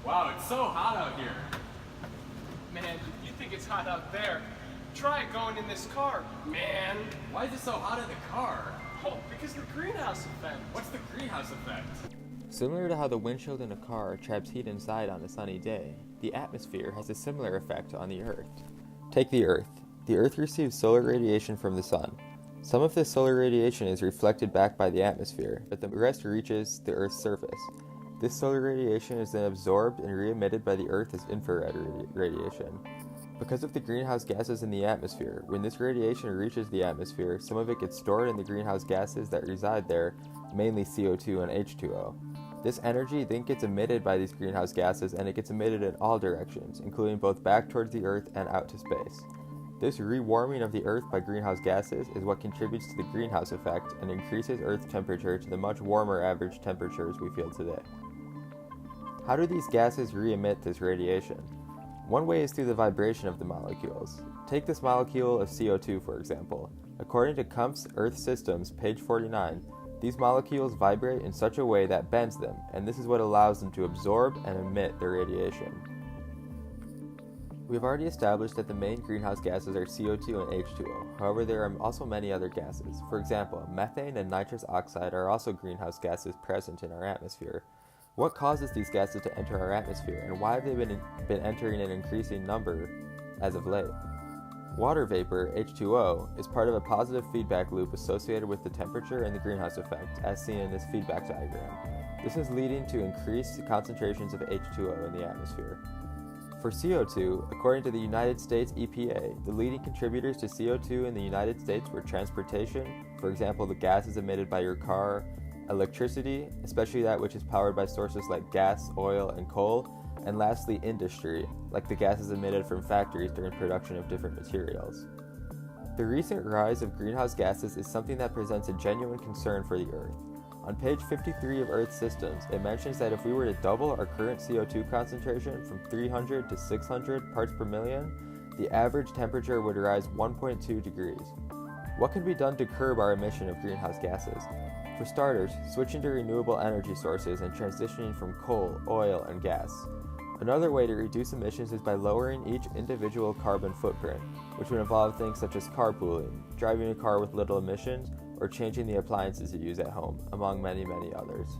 Wow, it's so hot out here. Man, you think it's hot out there. Try going in this car, man. Why is it so hot in the car? Oh, because the greenhouse effect. What's the greenhouse effect? Similar to how the windshield in a car traps heat inside on a sunny day, the atmosphere has a similar effect on the Earth. Take the Earth. The Earth receives solar radiation from the sun. Some of this solar radiation is reflected back by the atmosphere, but the rest reaches the Earth's surface. This solar radiation is then absorbed and re-emitted by the Earth as infrared radiation. Because of the greenhouse gases in the atmosphere, when this radiation reaches the atmosphere, some of it gets stored in the greenhouse gases that reside there, mainly CO2 and H2O. This energy then gets emitted by these greenhouse gases, and it gets emitted in all directions, including both back towards the Earth and out to space. This re-warming of the Earth by greenhouse gases is what contributes to the greenhouse effect and increases Earth's temperature to the much warmer average temperatures we feel today. How do these gases re-emit this radiation? One way is through the vibration of the molecules. Take this molecule of CO2, for example. According to Kump's Earth Systems, page 49, these molecules vibrate in such a way that bends them, and this is what allows them to absorb and emit the radiation. We have already established that the main greenhouse gases are CO2 and H2O. However, there are also many other gases. For example, methane and nitrous oxide are also greenhouse gases present in our atmosphere. What causes these gases to enter our atmosphere, and why have they been entering an increasing number as of late? Water vapor, H2O, is part of a positive feedback loop associated with the temperature and the greenhouse effect, as seen in this feedback diagram. This is leading to increased concentrations of H2O in the atmosphere. For CO2, according to the United States EPA, the leading contributors to CO2 in the United States were transportation, for example the gases emitted by your car, electricity, especially that which is powered by sources like gas, oil, and coal, and lastly industry, like the gases emitted from factories during production of different materials. The recent rise of greenhouse gases is something that presents a genuine concern for the Earth. On page 53 of Earth Systems, it mentions that if we were to double our current CO2 concentration from 300 to 600 parts per million, the average temperature would rise 1.2 degrees. What can be done to curb our emission of greenhouse gases? For starters, switching to renewable energy sources and transitioning from coal, oil, and gas. Another way to reduce emissions is by lowering each individual carbon footprint, which would involve things such as carpooling, driving a car with little emissions, or changing the appliances you use at home, among many, many others.